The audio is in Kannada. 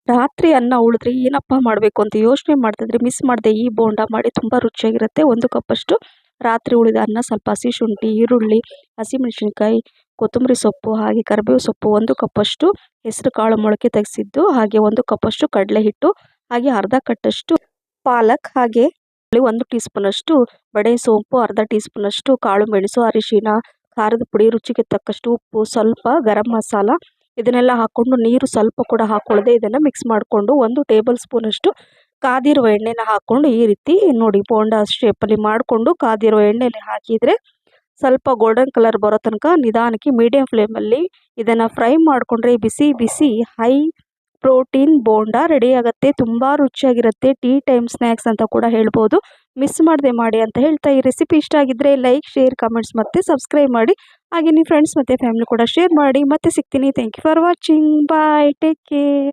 ರಾತ್ರಿ ಅನ್ನ ಉಳಿದ್ರೆ ಏನಪ್ಪ ಮಾಡಬೇಕು ಅಂತ ಯೋಚನೆ ಮಾಡ್ತಿದ್ರೆ ಮಿಸ್ ಮಾಡಿದೆ ಈ ಬೋಂಡ ಮಾಡಿ ತುಂಬ ರುಚಿಯಾಗಿರುತ್ತೆ. 1 ಕಪ್ಪಷ್ಟು ರಾತ್ರಿ ಉಳಿದ ಅನ್ನ, ಸ್ವಲ್ಪ ಹಸಿ ಶುಂಠಿ, ಈರುಳ್ಳಿ, ಹಸಿಮೆಣಸಿನ್ಕಾಯಿ, ಕೊತ್ತಂಬರಿ ಸೊಪ್ಪು, ಹಾಗೆ ಕರಿಬೇವು ಸೊಪ್ಪು, 1 ಕಪ್ಪಷ್ಟು ಹೆಸರು ಕಾಳು ಮೊಳಕೆ ತೆಗೆಸಿದ್ದು, ಹಾಗೆ 1 ಕಪ್ಪಷ್ಟು ಕಡಲೆ ಹಿಟ್ಟು, ಹಾಗೆ ಅರ್ಧ ಕಟ್ಟಷ್ಟು ಪಾಲಕ್, ಹಾಗೆ 1 ಟೀ ಸ್ಪೂನಷ್ಟು ಬಡೆ ಸೋಂಪು, ಅರ್ಧ ಟೀ ಸ್ಪೂನಷ್ಟು ಕಾಳು ಮೆಣಸು, ಅರಿಶಿನ, ಖಾರದ ಪುಡಿ, ರುಚಿಗೆ ತಕ್ಕಷ್ಟು ಉಪ್ಪು, ಸ್ವಲ್ಪ ಗರಂ ಮಸಾಲ, ಇದನ್ನೆಲ್ಲ ಹಾಕ್ಕೊಂಡು ನೀರು ಸ್ವಲ್ಪ ಕೂಡ ಹಾಕ್ಕೊಳ್ಳದೆ ಇದನ್ನು ಮಿಕ್ಸ್ ಮಾಡಿಕೊಂಡು 1 ಟೇಬಲ್ ಸ್ಪೂನಷ್ಟು ಕಾದಿರುವ ಎಣ್ಣೆನ ಹಾಕ್ಕೊಂಡು ಈ ರೀತಿ ನೋಡಿ ಬೋಂಡ ಶೇಪಲ್ಲಿ ಮಾಡಿಕೊಂಡು ಕಾದಿರೋ ಎಣ್ಣೆಲಿ ಹಾಕಿದರೆ ಸ್ವಲ್ಪ ಗೋಲ್ಡನ್ ಕಲರ್ ಬರೋ ತನಕ ನಿಧಾನಕ್ಕೆ ಮೀಡಿಯಂ ಫ್ಲೇಮಲ್ಲಿ ಇದನ್ನು ಫ್ರೈ ಮಾಡಿಕೊಂಡ್ರೆ ಬಿಸಿ ಬಿಸಿ ಹೈ ಪ್ರೋಟೀನ್ ಬೋಂಡ ರೆಡಿ ಆಗುತ್ತೆ. ತುಂಬ ರುಚಿಯಾಗಿರುತ್ತೆ. ಟೀ ಟೈಮ್ ಸ್ನ್ಯಾಕ್ಸ್ ಅಂತ ಕೂಡ ಹೇಳ್ಬೋದು. ಮಿಸ್ ಮಾಡದೆ ಮಾಡಿ ಅಂತ ಹೇಳ್ತಾ, ಈ ರೆಸಿಪಿ ಇಷ್ಟ ಆಗಿದ್ದರೆ ಲೈಕ್, ಶೇರ್, ಕಮೆಂಟ್ಸ್ ಮತ್ತು ಸಬ್ಸ್ಕ್ರೈಬ್ ಮಾಡಿ. ಹಾಗೆ ನಿಮ್ಮ ಫ್ರೆಂಡ್ಸ್ ಮತ್ತು ಫ್ಯಾಮಿಲಿ ಕೂಡ ಶೇರ್ ಮಾಡಿ. ಮತ್ತೆ ಸಿಗ್ತೀನಿ. Thank you for watching. Bye. Take care.